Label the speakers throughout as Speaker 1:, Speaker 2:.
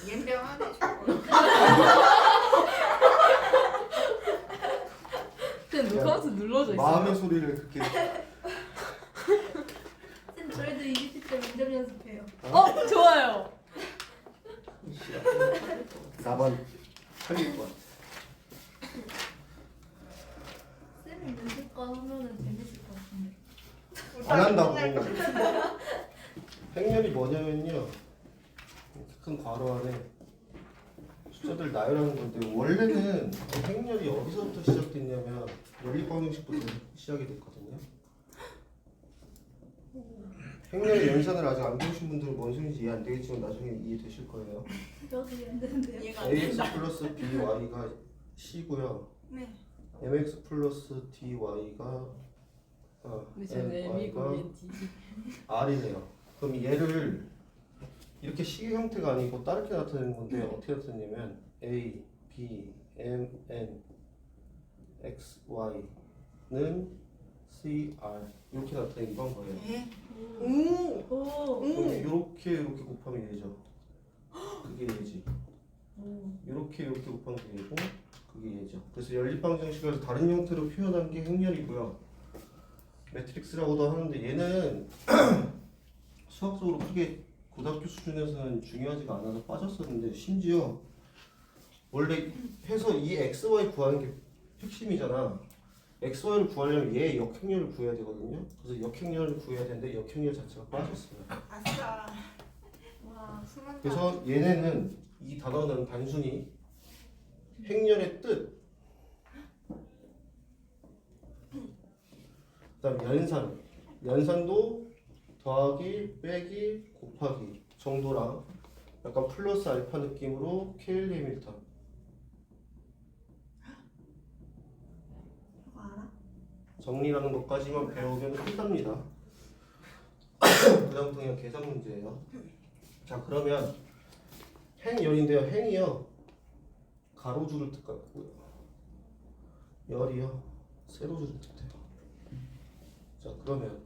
Speaker 1: 옌병하네.
Speaker 2: 그냥 녹화하면서 눌러져 있어.
Speaker 3: 마음의 소리를 그렇게.
Speaker 4: 쌤 저희도 20대 면접 연습해요.
Speaker 2: 좋아요.
Speaker 3: 나만 살릴 것 같아.
Speaker 4: 쌤이 면접관 하면은 재밌을 것 같은데.
Speaker 3: 안 한다고. 행렬이 뭐냐면요, 큰 괄호 안에 숫자들 나열하는 건데, 원래는 행렬이 어디서부터 시작됐냐면 연립방정식부터 시작이 됐거든요. 행렬의 연산을 아직 안 배우신 분들은 뭔 소리인지 이해 안 되겠지만 나중에 이해되실 거예요.
Speaker 4: 저도 이해 안 되는데요.
Speaker 1: 이해가 안
Speaker 3: ax
Speaker 1: 된다.
Speaker 3: 플러스 by가 c고요.
Speaker 1: 네.
Speaker 3: mx 플러스 dy가
Speaker 2: 근데 쟤는 M이고
Speaker 3: ny가
Speaker 2: 얘 D.
Speaker 3: r이네요. 그럼 얘를 이렇게 식 형태가 아니고 다르게 나타내는 건데 어떻게 나타내냐면 a, b, m, n, x, y는 c, r 이렇게 나타내기도 한 거예요.
Speaker 1: 네.
Speaker 4: 오.
Speaker 3: 그럼 이렇게 곱하면 얘죠. 그게 얘지. 이렇게 곱하면 그게 얘고 그게 얘죠. 그래서 연립방정식에서 다른 형태로 표현한 게 행렬이고요. 매트릭스라고도 하는데 얘는 수학적으로 크게 고등학교 수준에서는 중요하지가 않아서 빠졌었는데, 심지어 원래 해서 이 x, y 구하는 게 핵심이잖아. x, y를 구하려면 얘의 역행렬을 구해야 되거든요. 그래서 역행렬을 구해야 되는데 역행렬 자체가 빠졌어요.
Speaker 1: 아싸.
Speaker 4: 와.
Speaker 1: 숨었다.
Speaker 3: 그래서 얘네는, 이 단어는 단순히 행렬의 뜻, 그다음 연산도 더하기, 빼기, 곱하기 정도랑 약간 플러스 알파 느낌으로 케일 해밀턴.
Speaker 4: 이거 알아?
Speaker 3: 정리라는 것까지만 배우면 끝납니다. 그다음부터 그냥 계산 문제예요. 자, 그러면 행열인데요. 행이요, 가로줄을 뜻하고요, 열이요, 세로줄을 뜻해요. 자, 그러면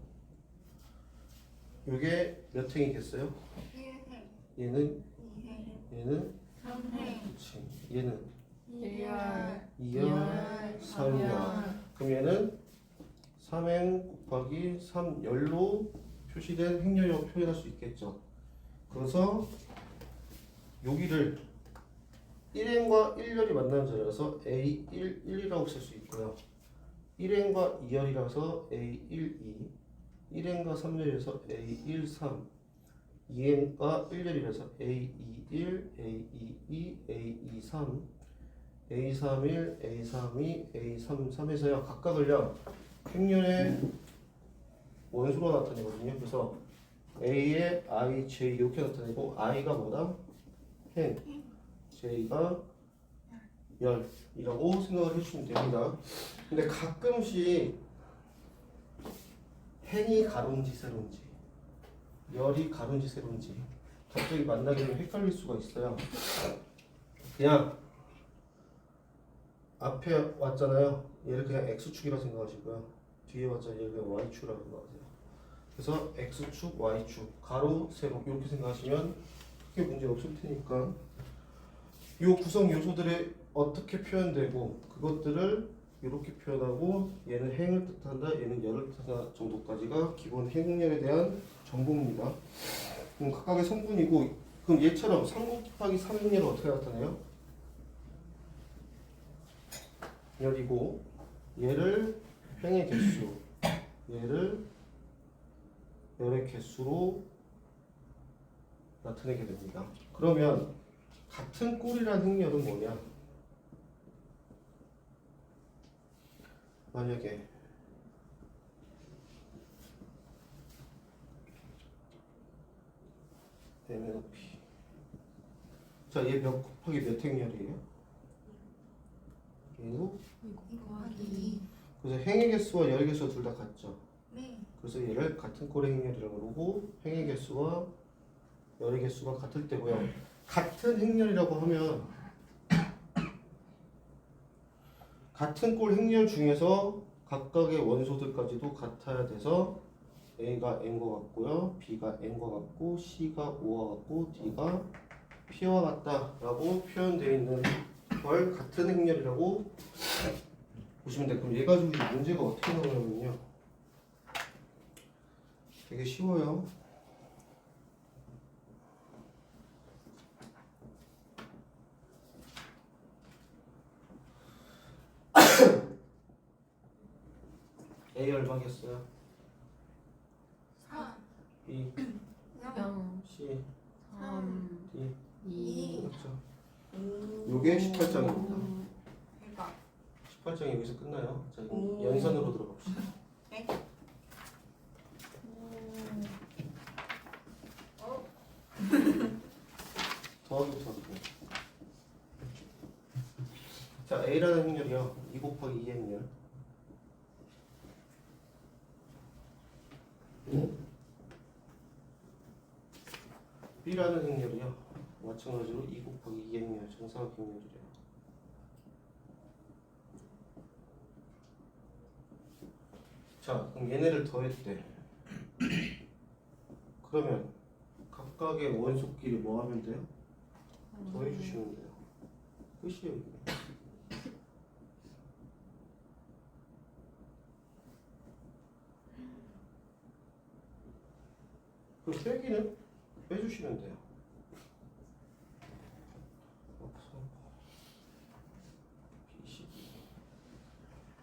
Speaker 3: 이게 몇 행이겠어요?
Speaker 1: 1행,
Speaker 3: 얘는
Speaker 1: 2행,
Speaker 3: 얘는
Speaker 1: 3행,
Speaker 3: 그렇지. 얘는
Speaker 2: 1열,
Speaker 3: 2열, 3열. 그럼 얘는 3행 곱하기 3열로 표시된 행렬이라고 표현할 수 있겠죠. 그래서 여기를 1행과 1열이 만나는 자리라서 A1, 1이라고 쓸 수 있고요. 1행과 2열이라서 A1, 2, 1행과 3열이라서 A1, 3, 2행과 1열이라서 A2, 1, A2, 2, A2, 3, A3, 1, A3, 2, A3, 3에서요 각각을요 행렬의 원수로 나타내거든요. 그래서 A의 I, J 이렇게 나타내고, I가 뭐다? 행, J가 열이라고 생각을 해주시면 됩니다. 근데 가끔씩 행이 가로인지 세로인지, 열이 가로인지 세로인지 갑자기 만나게 되면 헷갈릴 수가 있어요. 그냥 앞에 왔잖아요. 얘를 그냥 X축이라 생각하시고요. 뒤에 왔잖아요. 얘를 그냥 Y축이라고 생각하세요. 그래서 X축, Y축, 가로, 세로 이렇게 생각하시면 크게 문제 없을 테니까 이 구성 요소들이 어떻게 표현되고 그것들을 이렇게 표현하고, 얘는 행을 뜻한다, 얘는 열을 뜻한다 정도까지가 기본 행렬에 대한 정보입니다. 그럼 각각의 성분이고, 그럼 얘처럼 3 곱하기 3행렬을 어떻게 나타내요? 열이고, 얘를 행의 개수, 얘를 열의 개수로 나타내게 됩니다. 그러면 같은 꼴이라는 행렬은 뭐냐? 만약에 m의 높이, 자, 얘 몇 곱하기 몇 행렬이에요? 얘도?
Speaker 1: 곱하기.
Speaker 3: 그래서 행의 개수와 열의 개수가 둘 다 같죠.
Speaker 1: 네.
Speaker 3: 그래서 얘를 같은 꼴의 행렬이라고 그러고, 행의 개수와 열의 개수가 같을 때고요. 같은 행렬이라고 하면 같은 꼴 행렬 중에서 각각의 원소들까지도 같아야 돼서 A가 N과 같고요, B가 N과 같고, C가 O와 같고, D가 P와 같다라고 표현되어 있는 걸 같은 행렬이라고 보시면 돼요. 그럼 얘 가지고 이제 문제가 어떻게 나오냐면요. 되게 쉬워요. A 얼마겠어요?
Speaker 1: 4
Speaker 3: B,
Speaker 2: 0
Speaker 3: C,
Speaker 2: 3
Speaker 3: D
Speaker 2: 2
Speaker 3: 그렇죠. 요게 18장입니다.
Speaker 1: 대박
Speaker 3: 18장이 여기서 끝나요. 자,
Speaker 1: 오.
Speaker 3: 연산으로 들어갑시다.
Speaker 1: 네?
Speaker 3: 더하기부터 하고. 자, A라는 행렬이요. 2 곱하기 2 행렬. B라는 행렬이요. 마찬가지로 2 곱하기 2 행렬, 정사각 행렬이래요. 자, 그럼 얘네를 더했대. 그러면 각각의 원소끼리 뭐 하면 돼요? 더해주시면 돼요. 끝이에요. 이게. 그 빼기는 빼주시면 돼요.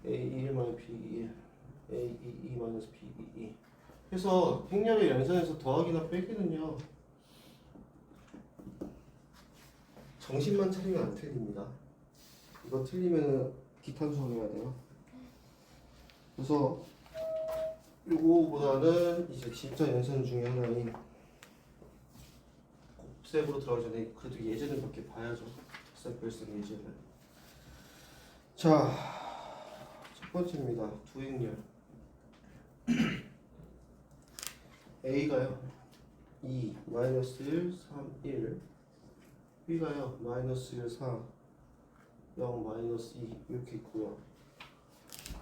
Speaker 3: A1 마이너스 B1 A22 마이너스 B22 해서 행렬의 연산에서 더하기나 빼기는요 정신만 차리면 안 틀립니다. 이거 틀리면 기탄수학 해야 돼요. 그래서 요거보다는 이제 진짜 연산 중에 하나인 곱셈으로 들어가기 전에 그래도 예제는 몇 개 봐야죠. 곱셈 예제를. 자, 첫 번째입니다. 두 행렬. A가요 2, 마이너스 1, 3, 1 B가요 마이너스 1, 4, 0, 마이너스 2 이렇게 있고요.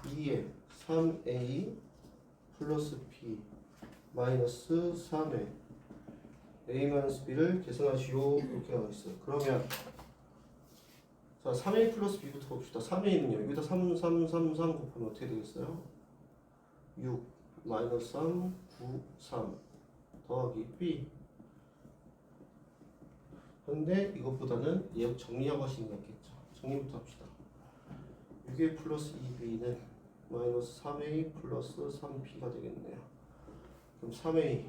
Speaker 3: 2에 3A 플러스 B 마이너스 3에 A 마이너스 B를 계산하시오 이렇게 나와 있어요. 그러면 자 3A 플러스 B부터 봅시다. 3A는요 여기다 3, 3, 3, 3 곱하면 어떻게 되겠어요? 6 마이너스 3, 9, 3 더하기 B. 근데 이것보다는 얘 정리하고 하시는 게 낫겠죠. 정리부터 합시다. 6A 플러스 2B는 마이너스 3A 플러스 3B가 되겠네요. 그럼 3A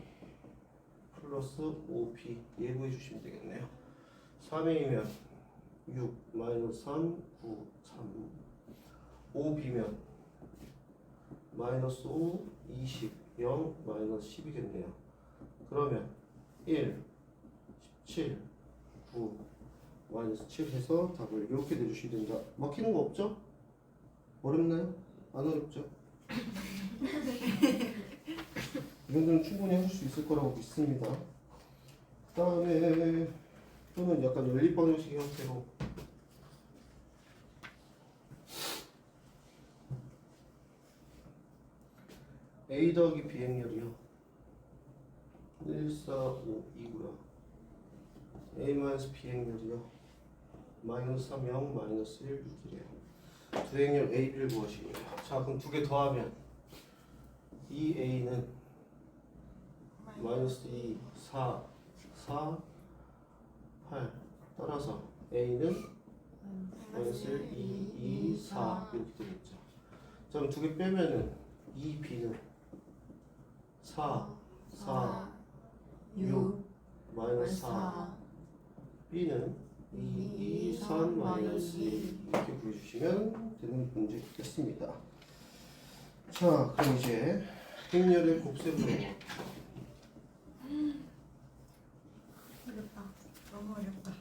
Speaker 3: 플러스 5B 예부해 주시면 되겠네요. 3A면 6 마이너스 3, 9, 3 5B면 마이너스 5, 20, 0, 마이너스 10이겠네요. 그러면 1, 17, 9, 마이너스 7 해서 답을 이렇게 내주시면 된다. 막히는 거 없죠? 어렵나요? 안 어렵죠? 이 정도는 충분히 하실 수 있을 거라고 믿습니다. 그 다음에 또는 약간 연립방정식 형태로 A 더하기 B 행렬이요 1, 4, 5, 2고요 A 마이너스 B 행렬이요 마이너스 3, 0, 마이너스 1, 6이래요. 두 행렬 A, B를 구하시고요. 자 그럼 두 개 더하면 2A는 마이너스 2, 4, 4, 8 따라서 A는 마이너스 1, 2, 2, 4 이렇게 되겠죠. 자 그럼 두 개 빼면은 2B는 4, 4, 6 마이너스 4 B는 2, 2, 3, 마이너스 1 이렇게 구해주시면 되는 문제겠습니다. 자 그럼 이제 행렬의 곱셈으로
Speaker 1: 어렵다 너무 어렵다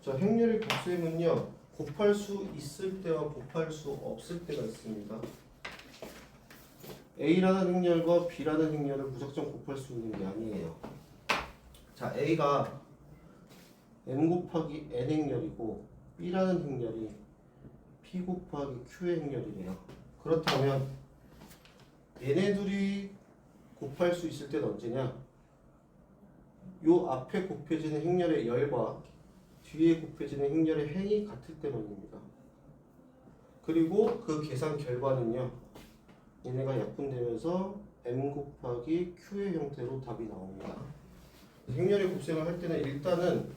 Speaker 3: 자 행렬의 곱셈은요 곱할 수 있을 때와 곱할 수 없을 때가 있습니다. A라는 행렬과 B라는 행렬을 무작정 곱할 수 있는 게 아니에요. 자 A가 M 곱하기 N 행렬이고 B라는 행렬이 P 곱하기 Q의 행렬이래요. 그렇다면 얘네 둘이 곱할 수 있을 때는 언제냐? 요 앞에 곱해지는 행렬의 열과 뒤에 곱해지는 행렬의 행이 같을 때만입니다. 그리고 그 계산 결과는요, 얘네가 약분되면서 m 곱하기 q의 형태로 답이 나옵니다. 행렬의 곱셈을 할 때는 일단은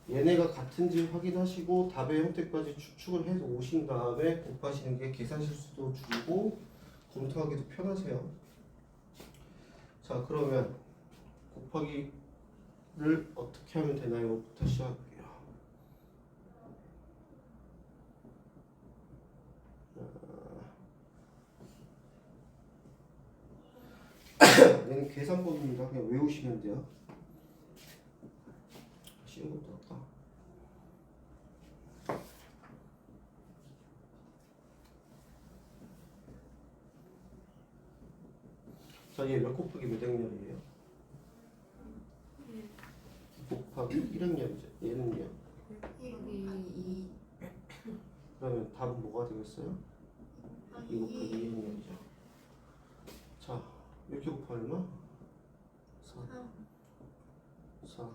Speaker 3: 얘네가 같은지 확인하시고 답의 형태까지 추측을 해서 오신 다음에 곱하시는 게 계산 실수도 줄이고 검토하기도 편하세요. 자, 그러면 곱하기를 어떻게 하면 되나요? 부터 시작할게요. 얘는 계산법입니다. 그냥 외우시면 돼요. 쉬운 것도 없다. 자, 얘 몇 곱하기 몇 행렬이에요? 곱하기 1행렬이죠. 얘는요?
Speaker 2: 여기 2
Speaker 3: 그러면 답은 뭐가 되겠어요? 2 곱하기 2행렬이죠. 자, 이렇게 곱하면 얼마? 4 4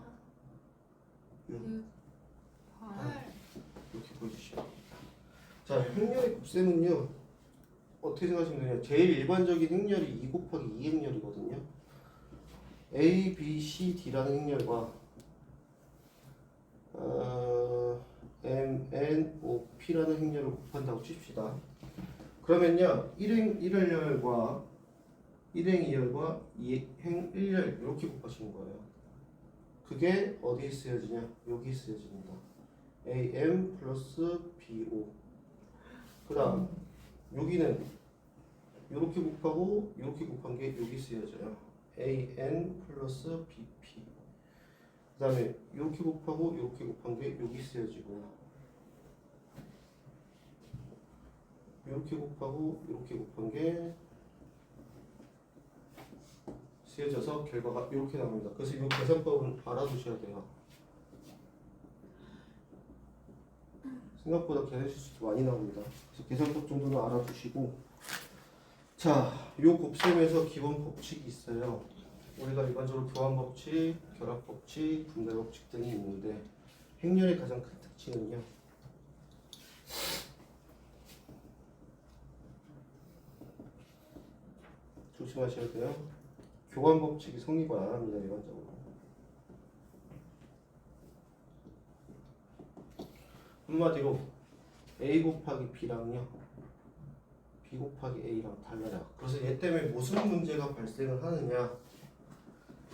Speaker 3: 6 8 이렇게 보여주시면 됩니다. 자, 행렬의 곱셈은요, 어떻게 생각하시면 되냐? 제일 일반적인 행렬이 2 곱하기 2 행렬이거든요. A, B, C, D라는 행렬과 M, N, O, P라는 행렬을 곱한다고 칩시다. 그러면요, 1행열과 1행 2열과 2행 1열 이렇게 곱하시는 거예요. 그게 어디에 쓰여지냐? 여기 쓰여집니다. AM 플러스 BO. 그 다음 여기는 이렇게 곱하고 이렇게 곱한 게 여기 쓰여져요. AN 플러스 BP. 그 다음에 이렇게 곱하고 이렇게 곱한 게 여기 쓰여지고요. 이렇게 곱하고 이렇게 곱한 게 쓰여져서 결과가 이렇게 나옵니다. 그래서 이 계산법은 알아두셔야 돼요. 생각보다 계산 실수도 많이 나옵니다. 그래서 계산법 정도는 알아두시고, 자, 요 곱셈에서 기본 법칙이 있어요. 우리가 일반적으로 교환 법칙, 결합 법칙, 분배 법칙 등이 있는데 행렬의 가장 큰 특징은요, 조심하셔야 돼요. 교환 법칙이 성립을 안 합니다. 일반적으로. 한마디로 A 곱하기 B랑요, B 곱하기 A랑 달라요. 그래서 얘 때문에 무슨 문제가 발생을 하느냐?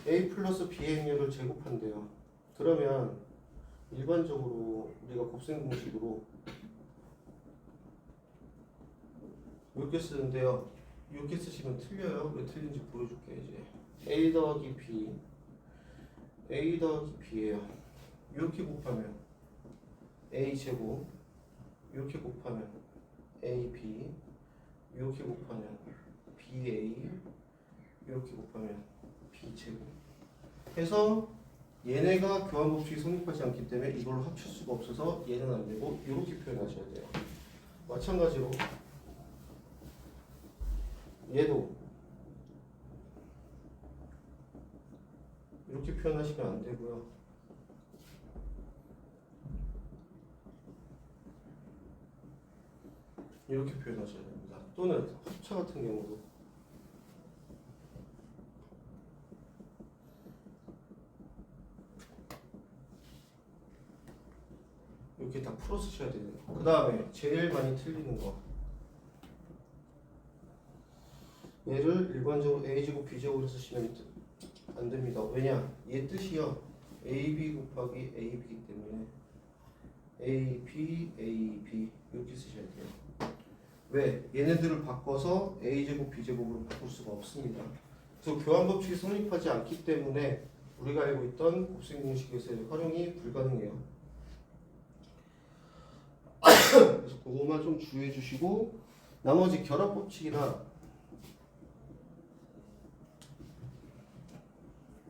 Speaker 3: A 플러스 B의 행렬을 제곱한대요. 그러면 일반적으로 우리가 곱셈 공식으로 이렇게 쓰는데요. 이렇게 쓰시면 틀려요. 왜 틀린지 보여줄게요. 이제 A 더하기 B, A 더하기 B예요. 이렇게 곱하면 A 제곱, 이렇게 곱하면 AB, 이렇게 곱하면 BA, 이렇게 곱하면 B 제곱. 해서 얘네가 교환 법칙이 성립하지 않기 때문에 이걸로 합칠 수가 없어서 얘는 안 되고 이렇게 표현하셔야 돼요. 마찬가지로 얘도 이렇게 표현하시면 안 되고요. 이렇게 표현하셔야 됩니다. 또는 합차 같은 경우도 이렇게 다 풀어 쓰셔야 돼요. 그 다음에 제일 많이 틀리는 거, 얘를 일반적으로 a제곱 b제곱으로 쓰시면 안 됩니다. 왜냐? 얘 뜻이요, ab 곱하기 ab이기 때문에 ab, ab 이렇게 쓰셔야 돼요. 왜? 얘네들을 바꿔서 a제곱 b제곱으로 바꿀 수가 없습니다. 그래서 교환 법칙이 성립하지 않기 때문에 우리가 알고 있던 곱셈 공식에서의 활용이 불가능해요. 그래서 그거만 좀 주의해 주시고, 나머지 결합 법칙이나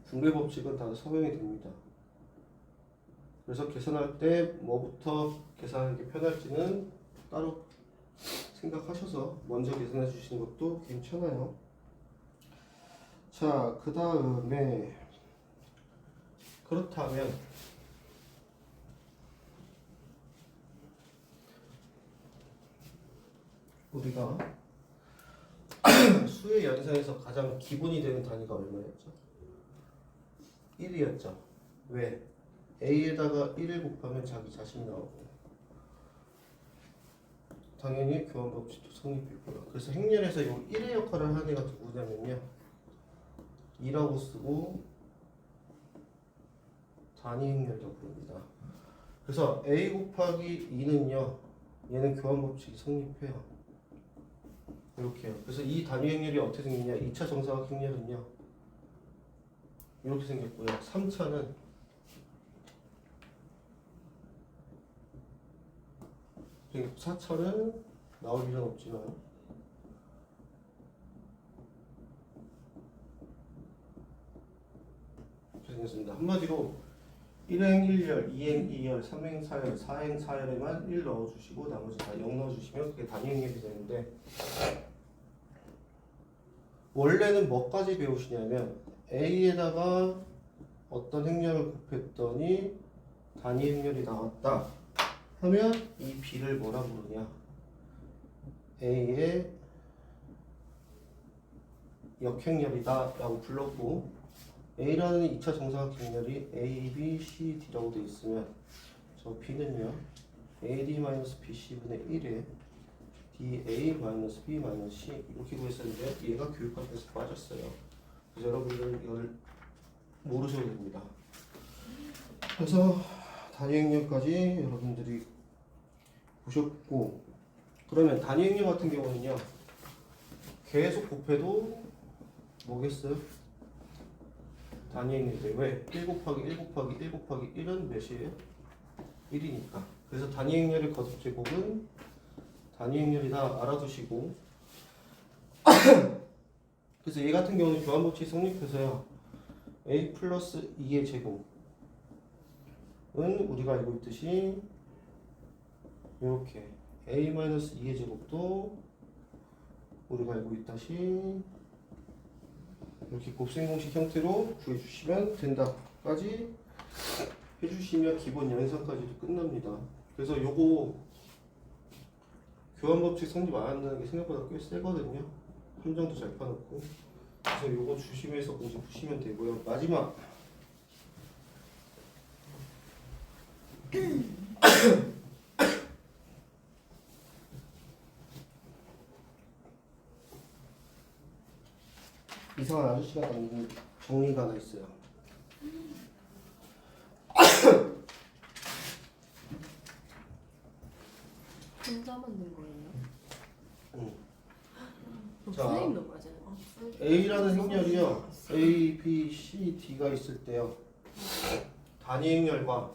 Speaker 3: 분배 법칙은 다 서명이 됩니다. 그래서 계산할 때 뭐부터 계산하는 게 편할지는 따로 생각하셔서 먼저 계산해 주시는 것도 괜찮아요. 자, 그 다음에 그렇다면 우리가 수의 연산에서 가장 기본이 되는 단위가 얼마였죠? 1이었죠. 왜? A에다가 1을 곱하면 자기 자신이 나오고 당연히 교환 법칙도 성립했고요. 그래서 행렬에서 이 1의 역할을 하는 애가 누구냐면요. 2라고 쓰고 단위 행렬이라고 부릅니다. 그래서 A 곱하기 2는요. 얘는 교환 법칙이 성립해요. 이렇게요. 그래서 이 단위 행렬이 어떻게 생겼냐? 2차 정사각 행렬은요. 이렇게 생겼고요. 3차는 4차는 나올 일은 없지만 이렇게 생겼습니다. 한마디로 1행 1열, 2행 2열, 3행 4열, 4행 4열에만 1 넣어주시고 나머지 다 0 넣어주시면 그게 단위 행렬이 되는데 원래는 뭐까지 배우시냐면 A에다가 어떤 행렬을 곱했더니 단위 행렬이 나왔다 하면 이 B를 뭐라 부르냐 A의 역행렬이다 라고 불렀고 A라는 2차 정사각 행렬이 A, B, C, D라고 되어 있으면 저 B는요 AD-BC분의 1에 DA-B-C 이렇게 구했었는데 얘가 교육학에서 빠졌어요. 그래서 여러분들은 이걸 모르셔도 됩니다. 그래서 단위 행렬까지 여러분들이 보셨고 그러면 단위 행렬 같은 경우는요 계속 곱해도 뭐겠어요? 단위 행렬인데 왜? 1 곱하기 1 곱하기 1 곱하기 1은 몇이에요? 1이니까. 그래서 단위 행렬의 거듭 제곱은 단위 행렬이다 알아두시고 그래서 얘 같은 경우는 교환 법칙 성립해서요 A 플러스 2의 제곱은 우리가 알고 있듯이 이렇게 A 마이너스 2의 제곱도 우리가 알고 있다시 이렇게 곱셈 공식 형태로 구해주시면 된다까지 해주시면 기본 연산까지도 끝납니다. 그래서 요거 교환 법칙 성립 안 한다는 게 생각보다 꽤 세거든요. 함정도 잘 파놓고. 그래서 요거 주심해서 공식 푸시면 되고요. 마지막 이상한 아저씨가 만든 정리가 하나 있어요.
Speaker 2: 혼자 만든 거예요?
Speaker 3: 응.
Speaker 2: 자, 선생님도 맞아요.
Speaker 3: A라는 행렬이요. A, B, C, D가 있을 때요. 단위 행렬과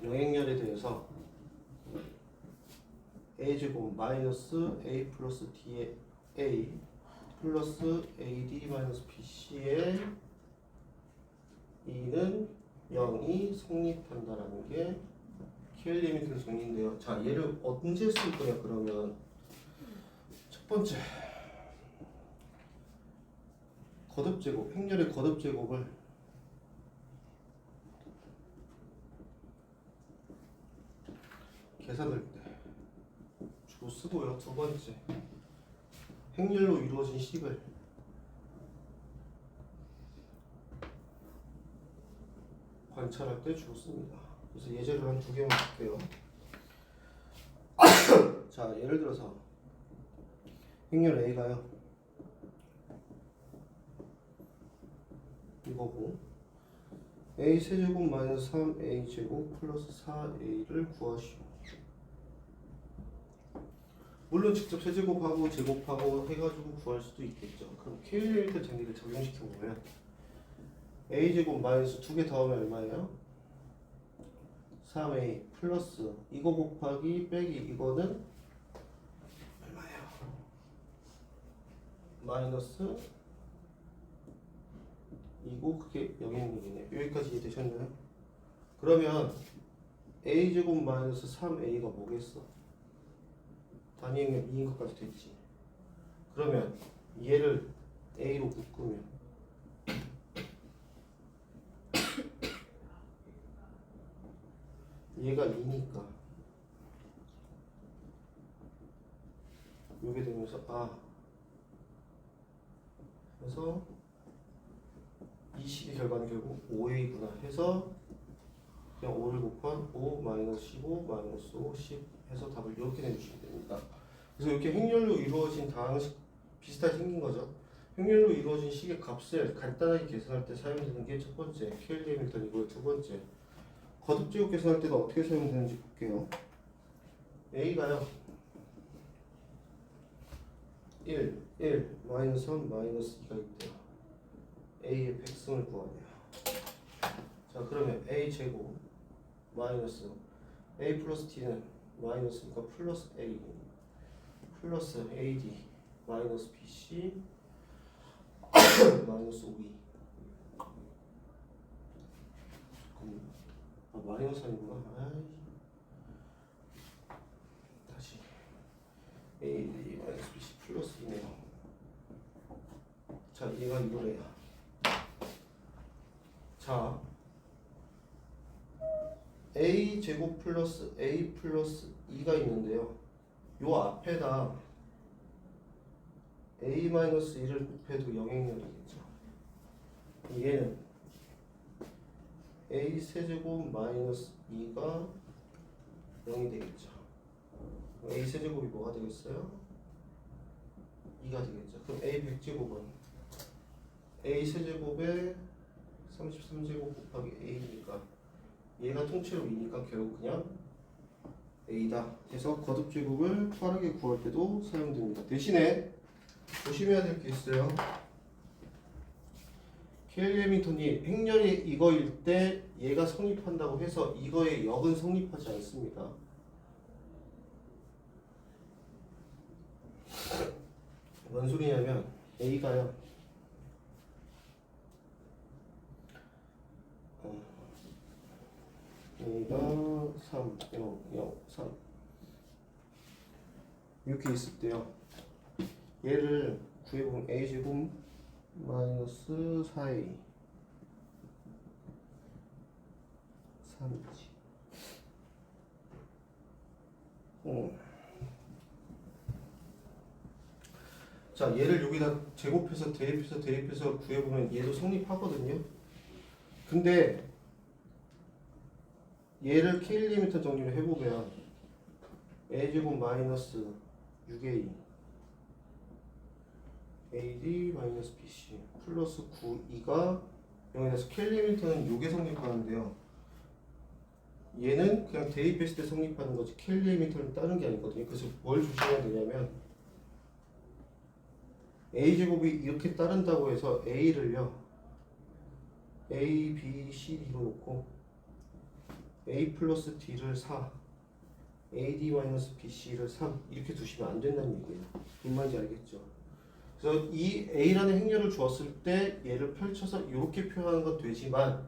Speaker 3: 영행렬에 대해서 A제곱 마이너스 A 플러스 D의 A 플러스 AD 마이너스 BC의 2는 0이 성립한다라는 게 KL 리미트 정리인데요. 자, 얘를 언제 쓸 거냐 그러면 첫 번째 거듭제곱, 행렬의 거듭제곱을 계산할 때 주로 쓰고요. 두 번째 행렬로 이루어진 식을 관찰할 때 주로 씁니다. 그래서 예제를 한 2개만 볼게요. 자, 예를 들어서 행렬 A가요 이거고 A 세제곱 마이너스 3A 제곱 플러스 4A를 구하시오. 물론 직접 세제곱하고 제곱하고 해가지고 구할 수도 있겠죠. 그럼 KL리미트 정리를 적용시켜보면 A제곱 마이너스 2개 더하면 얼마예요? 3A 플러스 이거 곱하기 빼기 이거는 얼마예요? 마이너스 이거 그게 영향력이네. 여기까지 이해되셨나요? 그러면 A제곱 마이너스 3A가 뭐겠어? 단위 행렬 2인 것까지 됐지. 그러면 얘를 A로 묶으면 얘가 2니까 요게 되면서 그래서 이 식의 결과는 결국 5a구나 해서 그냥 5를 곱한 5 마이너스 15 마이너스 5 10 해서 답을 이렇게 내주시면 됩니다. 그래서 이렇게 행렬로 이루어진 다항식 비슷하게 생긴 거죠. 행렬로 이루어진 식의 값을 간단하게 계산할 때 사용되는 게 첫 번째 케일리 해밀턴이고요. 두 번째 거듭제곱 계산할 때는 어떻게 사용되는지 볼게요. a가요 1, 마이너스 3, 마이너스 2가 있대요. a의 백승을 구하래요. 자 그러면 a 제곱 마이너스 a 플러스 t는 마이너스니까 플러스 a 플러스 ad 마이너스 bc 마이너스 5e 마이너스 아니구나. 다시 ad 마이너스 bc 플러스 2네요. 자 얘가 이거래요. 자 a 제곱 플러스 a 플러스 2가 있는데요. 요 앞에다 a 마이너스 2를 곱해도 영행렬이겠죠. 얘는 a 세제곱 마이너스 2가 0이 되겠죠. a 세제곱이 뭐가 되겠어요? 2가 되겠죠. 그럼 a 100제곱은 a 세제곱에 33제곱 곱하기 a니까 얘가 통째로 2니까 결국 그냥 a다 해서 거듭제곱을 빠르게 구할 때도 사용됩니다. 대신에 조심해야 될 게 있어요. 케일리 해밀턴이 행렬이 이거일 때 얘가 성립한다고 해서 이거의 역은 성립하지 않습니다. 뭔 소리냐면 a가요 A가 3, 0, 0, 3 이렇게 있을 때요. 얘를 구해보면 a제곱 마이너스 4a 3이지. 자 얘를 여기다 제곱해서 대입해서 구해보면 얘도 성립하거든요. 근데 얘를 케일리 해밀턴 정리를 해보면 a제곱 마이너스 6a ad 마이너스 bc 플러스 9e가 0에서 케일리 해밀턴은 요게 성립하는데요. 얘는 그냥 대입했을 때 성립하는 거지 케일리 해밀턴은 다른 게 아니거든요. 그래서 뭘 조심해야 되냐면 a제곱이 이렇게 따른다고 해서 a를요 a, b, c, d로 놓고 a 플러스 d를 4 ad 마이너스 bc를 3 이렇게 두시면 안 된다는 얘기예요. 무슨 말인지 알겠죠? 그래서 이 a라는 행렬을 주었을 때 얘를 펼쳐서 이렇게 표현하는 건 되지만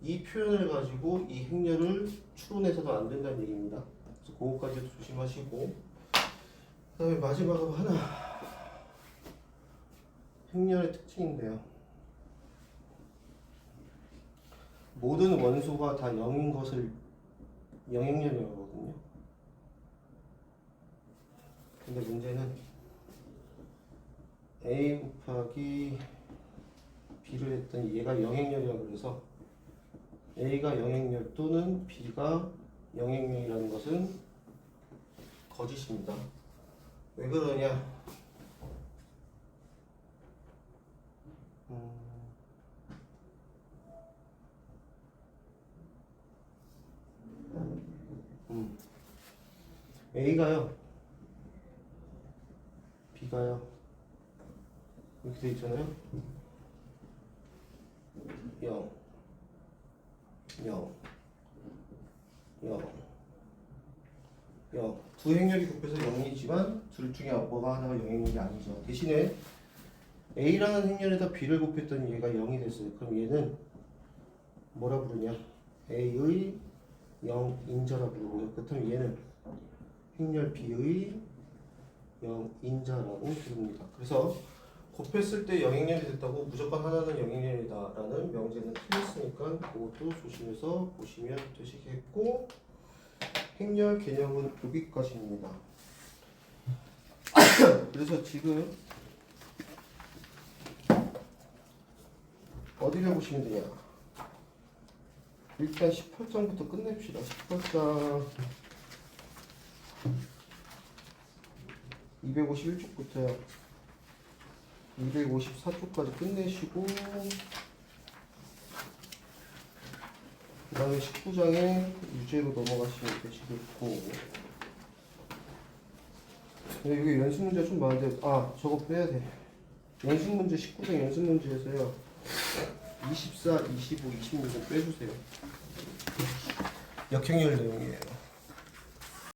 Speaker 3: 이 표현을 가지고 이 행렬을 추론해서도 안 된다는 얘기입니다. 그래서 그거까지도 조심하시고 그 다음에 마지막으로 하나 행렬의 특징인데요. 모든 원소가 다 0인 것을 영행렬이라고 하거든요. 근데 문제는 a 곱하기 b를 했더니 얘가 영행렬이라고 그래서 a가 영행렬 또는 b가 영행렬이라는 것은 거짓입니다. 왜 그러냐? A가요 B가요 이렇게 돼 있잖아요. 0 0 0 0 두 행렬이 곱해서 0이지만 둘 중에 뭐가 하나가 0행렬이 아니죠. 대신에 A라는 행렬에다 B를 곱했더니 얘가 0이 됐어요. 그럼 얘는 뭐라 부르냐? A의 0인자라 부르고요. 그렇다면 얘는 행렬 B의 0인자라고 부릅니다. 그래서 곱했을 때 영행렬이 됐다고 무조건 하나는 영행렬이다 라는 명제는 틀렸으니까 그것도 조심해서 보시면 되시겠고 행렬 개념은 여기까지입니다. 그래서 지금 어디를 보시면 되냐? 일단 18장부터 끝냅시다. 18장 251쪽부터요. 254쪽까지 끝내시고 그 다음에 19장에 유제로 넘어가시면 되시겠고, 근데 여기 연습 문제가 좀 많은데 저거 빼야 돼. 연습 문제 19장 연습 문제에서요 24, 25, 26은 빼주세요. 역행렬 내용이에요.